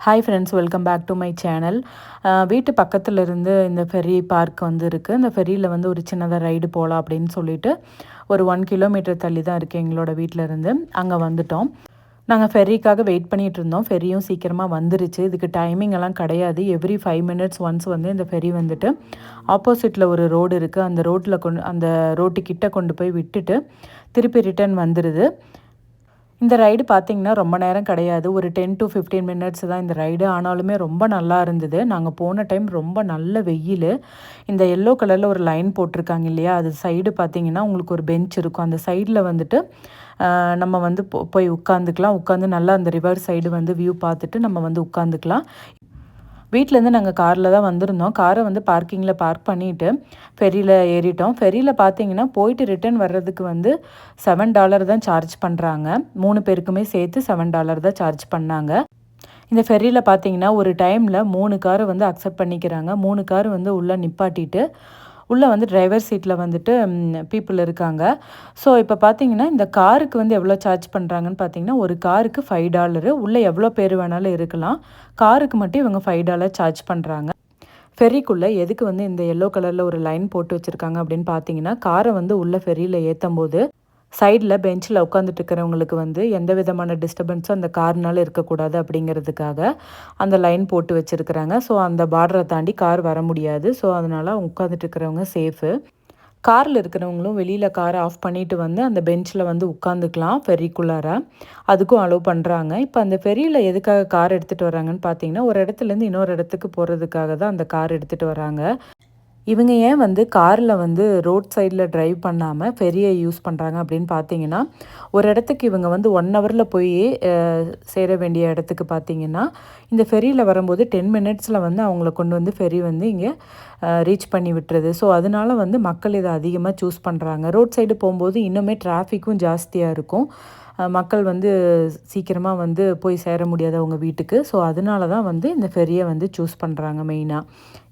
Hi friends, welcome back to my channel. வீட்டு பக்கத்தில் இருந்து இந்த ஃபெரி பார்க் வந்து இருக்குது. இந்த ஃபெரியில் வந்து ஒரு சின்னதாக ரைடு போகலாம் அப்படின்னு சொல்லிட்டு ஒரு 1 கிலோமீட்டர் தள்ளி தான் இருக்குது எங்களோட வீட்டில் இருந்து. அங்கே வந்துட்டோம். நாங்கள் ஃபெரிக்காக வெயிட் பண்ணிகிட்டு இருந்தோம். ஃபெரியும் சீக்கிரமாக வந்துருச்சு. இதுக்கு டைமிங் எல்லாம் கிடையாது. எவ்ரி 5 minutes ஒன்ஸ் வந்து இந்த ஃபெரி வந்துட்டு ஆப்போசிட்டில் ஒரு ரோடு இருக்குது. அந்த ரோட்டில் அந்த ரோட்டுக்கிட்ட கொண்டு போய் விட்டுட்டு திருப்பி ரிட்டர்ன் வந்துடுது. இந்த ரைடு பார்த்திங்கன்னா ரொம்ப நேரம் கிடையாது. ஒரு 10 to 15 minutes தான் இந்த ரைடு. ஆனாலுமே ரொம்ப நல்லா இருந்தது. நாங்கள் போன டைம் ரொம்ப நல்ல வெயில். இந்த எல்லோ கலரில் ஒரு லைன் போட்டிருக்காங்க இல்லையா, அது சைடு பார்த்திங்கன்னா உங்களுக்கு ஒரு பெஞ்ச் இருக்கும். அந்த சைடில் வந்துட்டு நம்ம வந்து போய் உட்காந்துக்கலாம். உட்காந்து நல்லா அந்த ரிவர் சைடு வந்து வியூ பார்த்துட்டு நம்ம வந்து உட்காந்துக்கலாம். வீட்டிலேருந்து நாங்கள் காரில் தான் வந்திருந்தோம். காரை வந்து பார்க்கிங்கில் பார்க் பண்ணிவிட்டு ஃபெரியில் ஏறிட்டோம். ஃபெரியில் பார்த்தீங்கன்னா போயிட்டு ரிட்டர்ன் வர்றதுக்கு வந்து $7 தான் சார்ஜ் பண்ணுறாங்க. 3 பேருக்குமே சேர்த்து $7 தான் சார்ஜ் பண்ணாங்க. இந்த ஃபெரியில் பார்த்தீங்கன்னா ஒரு டைமில் 3 காரை வந்து அக்செப்ட் பண்ணிக்கிறாங்க. 3 கார் வந்து உள்ளே நிப்பாட்டிட்டு உள்ளே வந்து டிரைவர் சீட்டில் வந்துட்டு பீப்புள் இருக்காங்க. ஸோ இப்போ பார்த்தீங்கன்னா இந்த காருக்கு வந்து எவ்வளோ சார்ஜ் பண்ணுறாங்கன்னு பார்த்தீங்கன்னா, ஒரு காருக்கு $5. உள்ளே எவ்வளோ பேர் வேணாலும் இருக்கலாம். காருக்கு மட்டும் இவங்க $5 சார்ஜ் பண்ணுறாங்க. ஃபெரிக்குள்ளே எதுக்கு வந்து இந்த எல்லோ கலரில் ஒரு லைன் போட்டு வச்சுருக்காங்க அப்படின்னு பார்த்தீங்கன்னா, காரை வந்து உள்ளே ஃபெரியில் ஏற்றும்போது சைடில் பெஞ்சில் உட்காந்துட்டு இருக்கிறவங்களுக்கு வந்து எந்த விதமான டிஸ்டர்பன்ஸும் அந்த கார்னால் இருக்கக்கூடாது அப்படிங்கிறதுக்காக அந்த லைன் போட்டு வச்சுருக்குறாங்க. ஸோ அந்த பார்டரை தாண்டி கார் வர முடியாது. ஸோ அதனால் உட்காந்துட்டு இருக்கிறவங்க சேஃபு. காரில் இருக்கிறவங்களும் வெளியில் காரை ஆஃப் பண்ணிவிட்டு வந்து அந்த பெஞ்சில் வந்து உட்காந்துக்கலாம் ஃபெரிக்குள்ளார. அதுக்கும் அலோவ் பண்ணுறாங்க. இப்போ அந்த ஃபெரியில் எதுக்காக கார் எடுத்துகிட்டு வராங்கன்னு பார்த்தீங்கன்னா, ஒரு இடத்துலேருந்து இன்னொரு இடத்துக்கு போகிறதுக்காக தான் அந்த கார் எடுத்துகிட்டு வராங்க. இவங்க ஏன் வந்து காரில் வந்து ரோட் சைடில் ட்ரைவ் பண்ணாமல் ஃபெரியை யூஸ் பண்ணுறாங்க அப்படின்னு பார்த்தீங்கன்னா, ஒரு இடத்துக்கு இவங்க வந்து 1 ஹவரில் போய் சேர வேண்டிய இடத்துக்கு பார்த்தீங்கன்னா, இந்த ஃபெரியில் வரும்போது 10 minutesல வந்து அவங்கள கொண்டு வந்து ஃபெரி வந்து இங்கே ரீச் பண்ணி விட்டுறது. ஸோ அதனால வந்து மக்கள் இதை அதிகமாக சூஸ் பண்ணுறாங்க. ரோட் சைடு போகும்போது இன்னுமே டிராஃபிக்கும் ஜாஸ்தியாக இருக்கும். மக்கள் வந்து சீக்கிரமாக வந்து போய் சேர முடியாது அவங்க வீட்டுக்கு. ஸோ அதனால தான் வந்து இந்த ஃபெரியை வந்து சூஸ் பண்ணுறாங்க மெயினாக.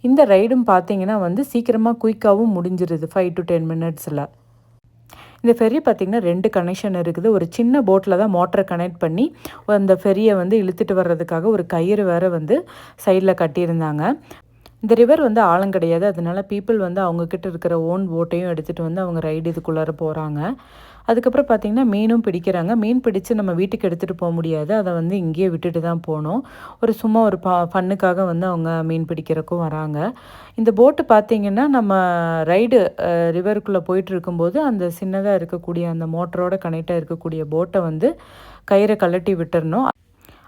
இந்த ரைடும் பார்த்தீங்கன்னா வந்து சீக்கிரமாக குயிக்காகவும் முடிஞ்சிருது 5 to 10 minutesல. இந்த ஃபெரி பார்த்திங்கன்னா 2 கனெக்ஷன் இருக்குது. ஒரு சின்ன போட்டில் தான் மோட்டரை கனெக்ட் பண்ணி அந்த ஃபெரியை வந்து இழுத்துட்டு வர்றதுக்காக ஒரு கயிறு வேறு வந்து சைடில் கட்டியிருந்தாங்க. இந்த ரிவர் வந்து ஆழம் கிடையாது. அதனால பீப்புள் வந்து அவங்கக்கிட்ட இருக்கிற ஓன் போட்டையும் எடுத்துகிட்டு வந்து அவங்க ரைடு இதுக்குள்ளார போகிறாங்க. அதுக்கப்புறம் பார்த்திங்கன்னா மீனும் பிடிக்கிறாங்க. மீன் பிடிச்சு நம்ம வீட்டுக்கு எடுத்துகிட்டு போக முடியாது. அதை வந்து இங்கேயே விட்டுட்டு தான் போகணும். சும்மா ஒரு ஃபன்னுக்காக வந்து அவங்க மீன் பிடிக்கிறக்கும் வராங்க. இந்த போட்டு பார்த்திங்கன்னா நம்ம ரைடு ரிவருக்குள்ளே போயிட்டு இருக்கும்போது அந்த சின்னதாக இருக்கக்கூடிய அந்த மோட்டரோட கனெக்டாக இருக்கக்கூடிய போட்டை வந்து கயிறை கழட்டி விட்டுறணும்.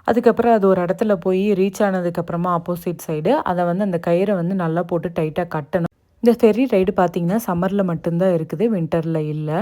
அதுக்கப்புறம் அது ஒரு இடத்துல போய் ரீச் ஆனதுக்கப்புறமா ஆப்போசிட் சைடு அதை வந்து அந்த கயிறை வந்து நல்லா போட்டு டைட்டாக கட்டணும். இந்த ஃபெரி ரைடு பார்த்திங்கன்னா சம்மரில் மட்டும்தான் இருக்குது, வின்டரில் இல்லை.